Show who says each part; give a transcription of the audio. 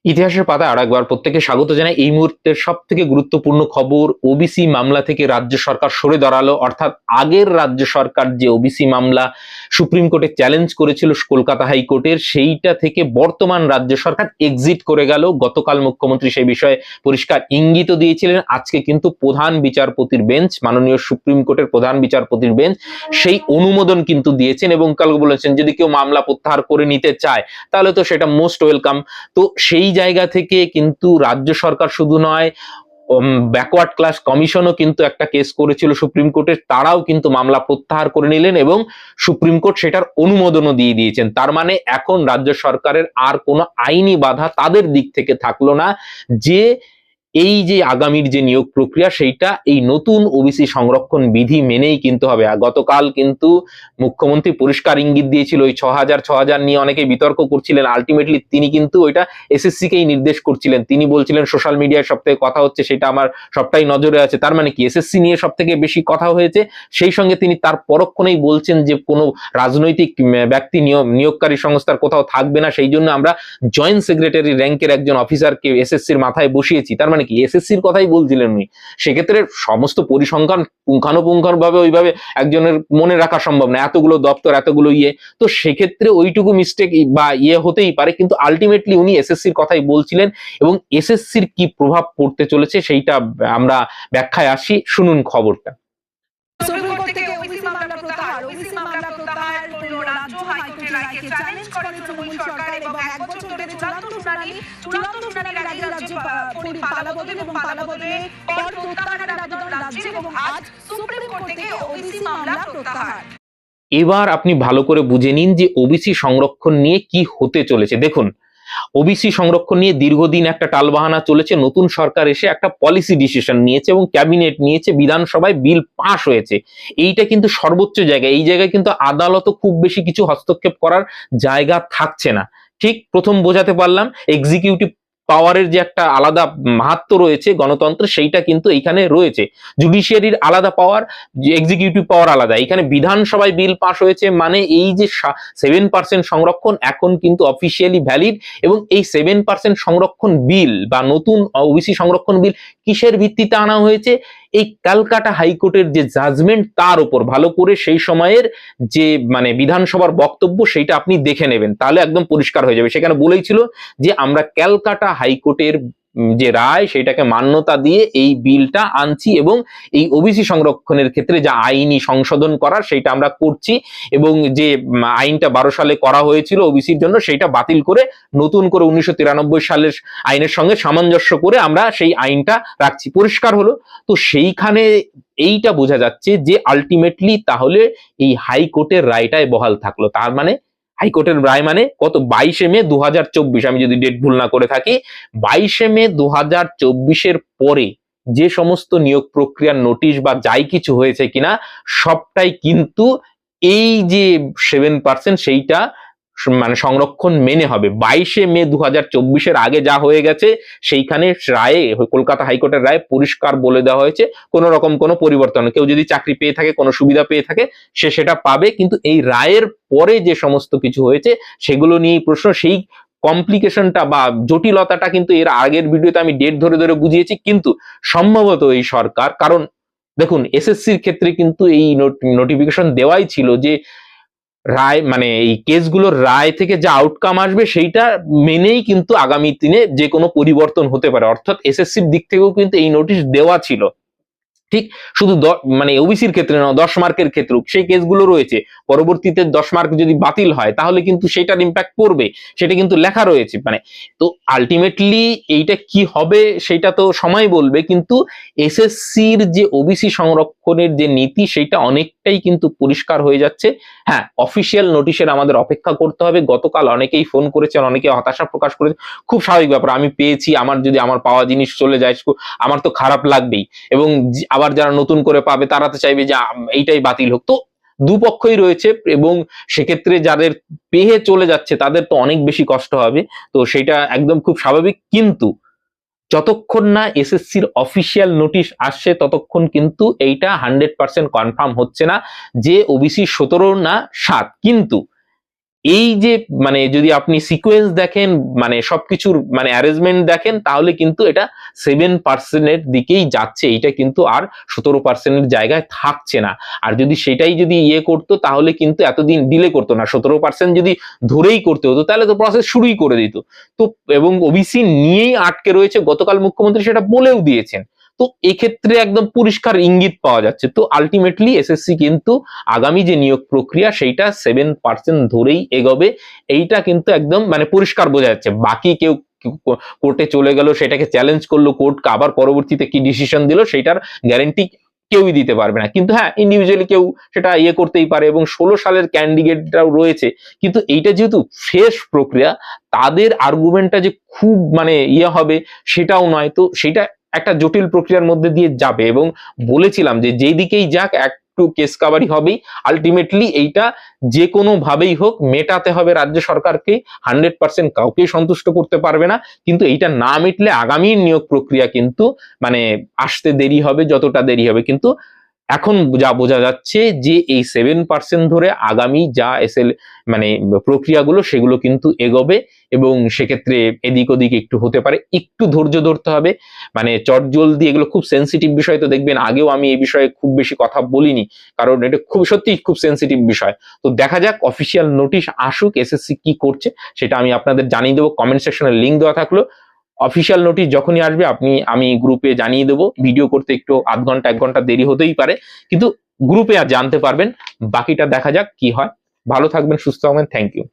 Speaker 1: ইতিহাসের পাতায় আরেকবার প্রত্যেককে স্বাগত জানাই। এই মুহূর্তের সব থেকে গুরুত্বপূর্ণ খবর, ওবিসি মামলা থেকে রাজ্য সরকার সরে দাঁড়ালো। অর্থাৎ আগের রাজ্য সরকার যে ওবিসি মামলা সুপ্রিম কোর্টে চ্যালেঞ্জ করেছিল কলকাতা হাইকোর্টের, সেইটা থেকে বর্তমান রাজ্য সরকার এক্সিট করে গেল। গতকাল মুখ্যমন্ত্রী সেই বিষয়ে পরিষ্কার ইঙ্গিত দিয়েছিলেন। আজকে কিন্তু প্রধান বিচারপতির বেঞ্চ, মাননীয় সুপ্রিম কোর্টের প্রধান বিচারপতির বেঞ্চ সেই অনুমোদন কিন্তু দিয়েছেন এবং কাল বলেছেন যদি কেউ মামলা প্রত্যাহার করে নিতে চায় তাহলে তো সেটা মোস্ট ওয়েলকাম। তো সেই জায়গা থেকে কিন্তু রাজ্য সরকার শুধু নয়, ব্যাকওয়ার্ড ক্লাস কমিশনও কিন্তু একটা কেস করেছিল সুপ্রিম কোর্টে, তারাও কিন্তু মামলা প্রত্যাহার করে নিলেন এবং সুপ্রিম কোর্ট সেটার অনুমোদনও দিয়ে দিয়েছেন। তার মানে এখন রাজ্য সরকারের আর কোনো আইনি বাধা তাদের দিক থেকে থাকলো না যে এই যে আগামীর যে নিয়োগ প্রক্রিয়া সেইটা এই নতুন ওবিসি সংরক্ষণ বিধি মেনেই কিন্তু হবে। গতকাল কিন্তু মুখ্যমন্ত্রী পরিষ্কার ইঙ্গিত দিয়েছিল ওই ৬০০০ নিয়ে অনেকে বিতর্ক করছিলেন, আলটিমেটলি তিনি কিন্তু ওইটা এসএসসি কেই নির্দেশ করছিলেন। তিনি বলছিলেন সোশ্যাল মিডিয়ায় সব থেকে কথা হচ্ছে, সেটা আমার সবটাই নজরে আছে। তার মানে কি এসএসসি নিয়ে সব থেকে বেশি কথা হয়েছে। সেই সঙ্গে তিনি তার পরক্ষণেই বলছেন যে কোনো রাজনৈতিক ব্যক্তি নিয়োগকারী সংস্থার কোথাও থাকবে না, সেই জন্য আমরা জয়েন্ট সেক্রেটারি র্যাঙ্কের একজন অফিসারকে এসএসসির মাথায় বসিয়েছি। তার মানে কি এসএসসির কথাই বলছিলেন উনি। সেক্ষেত্রে সমস্ত পরিসংখ্যান পুঙ্খানুপুঙ্খানুভাবে ওইভাবে একজনের মনে রাখা সম্ভব না, এতগুলো দপ্তর এতগুলো তো সেক্ষেত্রে ওইটুকু মিস্টেক বা হতেই পারে, কিন্তু আলটিমেটলি উনি এসএসসির কথাই বলছিলেন এবং এসএসসির কি প্রভাব পড়তে চলেছে সেইটা আমরা ব্যাখ্যায় আসি, শুনুন খবরটা।
Speaker 2: চ্যালেঞ্জ করে তৃণমূল সরকার এবং এক বছর ধরে চূড়ান্ত শুনানির আগে রাজ্য পালাবদল এবং পালাবদলের পর প্রত্যাহারের আবেদন রাজ্যের এবং আজ সুপ্রিম কোর্ট থেকে ওবিসি মামলা প্রত্যাহার।
Speaker 1: এবার আপনি ভালো করে বুঝে নিন যে ওবিসি সংরক্ষণ নিয়ে কি হতে চলেছে। দেখুন, ওবিসি সংরক্ষণ নিয়ে দীর্ঘদিন একটা টালবাহানা চলেছে। নতুন সরকার এসে একটা পলিসি ডিসিশন নিয়েছে এবং ক্যাবিনেট নিয়েছে, বিধানসভায় বিল পাস হয়েছে। এইটা কিন্তু সর্বোচ্চ জায়গা, এই জায়গায় কিন্তু আদালতও খুব বেশি কিছু হস্তক্ষেপ করার জায়গা থাকছে না। ঠিক প্রথম বোঝাতে পারলাম, এক্সিকিউটিভ পাওয়ারের যে একটা আলাদা মাহাত্ম্য রয়েছে গণতন্ত্রে, সেইটা কিন্তু এইখানে রয়েছে। জুডিশিয়ারির আলাদা পাওয়ার, এক্সিকিউটিভ পাওয়ার আলাদা। এখানে বিধানসভায় বিল পাস হয়েছে মানে এই যে 7% সংরক্ষণ এখন কিন্তু অফিসিয়ালি ভ্যালিড। এবং এই 7% সংরক্ষণ বিল বা নতুন ওবিসি সংরক্ষণ বিল কিসের ভিত্তিতে আনা হয়েছে? এই ক্যালকাটা হাইকোর্টের যে জাজমেন্ট তার উপর। ভালো করে সেই সময়ের যে বিধানসভার বক্তব্য সেইটা আপনি দেখে নেবেন, তাহলে একদম পরিষ্কার হয়ে যাবে। সেখানে বলেইছিল যে আমরা ক্যালকাটা হাইকোর্টের যে রায় সেটাকে মান্যতা দিয়ে এই বিলটা আনছি এবং এই ওবিসি সংরক্ষণের ক্ষেত্রে যা আইনি সংশোধন করার সেইটা আমরা করছি এবং যে আইনটা 12 সালে করা হয়েছিল ওবিসির জন্য সেইটা বাতিল করে নতুন করে 1993 সালের আইনের সঙ্গে সামঞ্জস্য করে আমরা সেই আইনটা রাখছি। পরিষ্কার হলো। তো সেইখানে এইটা বোঝা যাচ্ছে যে আলটিমেটলি তাহলে এই হাইকোর্টের রায়টাই বহাল থাকলো। তার মানে হাইকোর্টের রায় মানে কত? 22 মে 2024, আমি যদি ডেট ভুল না করে থাকি। 22 মে 2024 পরে যে সমস্ত নিয়োগ প্রক্রিয়ার নোটিশ বা যাই কিছু হয়েছে কিনা সবটাই কিন্তু এই যে 7% সেইটা সংরক্ষণ মেনে হবে। 22 মে 2024 আগে যা হয়ে গেছে সেইখানে রায়ে, কলকাতা হাইকোর্টের রায়ে পরিষ্কার বলে দেওয়া হয়েছে কোন রকম কোনো পরিবর্তন, কেউ যদি চাকরি পেয়ে থাকে, কোনো সুবিধা পেয়ে থাকে, সে সেটা পাবে। কিন্তু এই রায়ের পরে যে সমস্ত কিছু হয়েছে সেগুলো নিয়ে প্রশ্ন। সেই কমপ্লিকেশনটা বা জটিলতাটা কিন্তু এর আগের ভিডিওতে আমি ডেট ধরে ধরে বুঝিয়েছি। কিন্তু সম্ভবত এই সরকার, কারণ দেখুন এসএসসির ক্ষেত্রে কিন্তু এই নোটিফিকেশন দেওয়াই ছিল যে রায় এই কেসগুলোর রায় থেকে যা আউটকাম আসবে সেইটা মেনেই কিন্তু আগামী দিনে যে কোনো পরিবর্তন হতে পারে। অর্থাৎ এসএসসির দিক থেকেও কিন্তু এই নোটিশ দেওয়া ছিল। ঠিক শুধু ওবিসির ক্ষেত্রে না, 10 মার্কের ক্ষেত্রেও সেই কেসগুলো রয়েছে। পরবর্তীতে 10 মার্ক যদি বাতিল হয় তাহলে কিন্তু সেটার ইম্প্যাক্ট পড়বে, সেটা কিন্তু লেখা রয়েছে। তো আলটিমেটলি এইটা কি হবে সেটা তো সময় বলবে, কিন্তু এসএসসির যে ওবিসি সংরক্ষণের যে নীতি সেইটা অনেকটাই কিন্তু পরিষ্কার হয়ে যাচ্ছে। হ্যাঁ, অফিসিয়াল নোটিশের আমাদের অপেক্ষা করতে হবে। গতকাল অনেকেই ফোন করেছেন, অনেকে হতাশা প্রকাশ করেছে। খুব স্বাভাবিক ব্যাপার, আমি পেয়েছি, আমার যদি আমার পাওয়া জিনিস চলে যায় আমার তো খারাপ লাগবেই। এবং আবার যারা নতুন করে পাবে তারা তো চাইবে যে এইটাই বাতিল হোক। তো দুপক্ষই রয়েছে এবং সেক্ষেত্রে যাদের পেয়ে চলে যাচ্ছে তাদের তো অনেক বেশি কষ্ট হবে। তো সেটা একদম খুব স্বাভাবিক। কিন্তু যতক্ষণ না এসএসসির অফিসিয়াল নোটিশ আসছে ততক্ষণ কিন্তু এইটা 100% কনফার্ম হচ্ছে না যে ওবিসি 17 না 7। কিন্তু এই যে মানে যদি আপনি সিকোয়েন্স দেখেন, মানে সবকিছুর মানে অ্যারেঞ্জমেন্ট দেখেন, তাহলে কিন্তু এটা 7% দিকেই যাচ্ছে, এটা কিন্তু আর 17% জায়গায় থাকছে না। আর যদি সেটাই যদি ইয়ে করতো তাহলে কিন্তু এতদিন ডিলে করতো না। 17% যদি ধরেই করতে হতো তাহলে তো প্রসেস শুরুই করে দিত। তো এবং ওবিসি নিয়েই আটকে রয়েছে, গতকাল মুখ্যমন্ত্রী সেটা বলেও দিয়েছেন। তো এক্ষেত্রে একদম পরিষ্কার ইঙ্গিত পাওয়া যাচ্ছে। তো আলটিমেটলি এসএসসি কিন্তু আগামী যে নিয়োগ প্রক্রিয়া সেইটা 7% ধরেই এগোবে, এইটা কিন্তু একদম মানে পরিষ্কার বোঝা যাচ্ছে। বাকি কেউ কোর্টে চলে গেল, সেটাকে চ্যালেঞ্জ করলো কোর্ট, আবার পরবর্তীতে কি ডিসিশন দিল সেটার গ্যারেন্টি কেউই দিতে পারবে না। কিন্তু হ্যাঁ, ইন্ডিভিজুয়ালি কেউ সেটা ইয়ে করতেই পারে, এবং 16 সালের ক্যান্ডিডেটরাও রয়েছে। কিন্তু এইটা যেহেতু ফ্রেশ প্রক্রিয়া, তাদের আর্গুমেন্টটা যে খুব মানে ইয়ে হবে সেটাও নয়। তো সেটা একটা জটিল প্রক্রিয়ার মধ্যে দিয়ে যাবে, এবং বলেছিলাম যে যেই দিকেই যাক একটু কেস কাভারি হবেই। আলটিমেটলি এইটা যে কোনো ভাবেই হোক মেটাতে হবে রাজ্য সরকারকে, 100% কাউকেই সন্তুষ্ট করতে পারবে না। কিন্তু এইটা না মিটলে আগামী নিয়োগ প্রক্রিয়া কিন্তু মানে আসতে দেরি হবে, যতটা দেরি হবে। কিন্তু এখন যা বোঝা যাচ্ছে যে এই 7% ধরে আগামী যা মানে প্রক্রিয়াগুলো সেগুলো কিন্তু এগোবে, এবং সেক্ষেত্রে এদিক ওদিক একটু হতে পারে, একটু ধৈর্য ধরতে হবে। মানে চটজলদি, এগুলো খুব সেন্সিটিভ বিষয়, তো দেখবেন আগেও আমি এই বিষয়ে খুব বেশি কথা বলিনি, কারণ এটা খুব সত্যি খুব সেন্সিটিভ বিষয়। তো দেখা যাক, অফিসিয়াল নোটিশ আসুক, এসএসসি কি করছে সেটা আমি আপনাদের জানিয়ে দেবো। কমেন্ট সেকশনে লিঙ্ক দেওয়া থাকলো। অফিসিয়াল নোটিশ যখনই আসবে আমি গ্রুপে জানিয়ে দেবো। ভিডিও করতে একটু আধ ঘন্টা 1 ঘন্টা দেরি হতেই পারে, কিন্তু গ্রুপে আর জানতে পারবেন। বাকিটা দেখা যাক কি হয়। ভালো থাকবেন, সুস্থ থাকবেন। Thank you.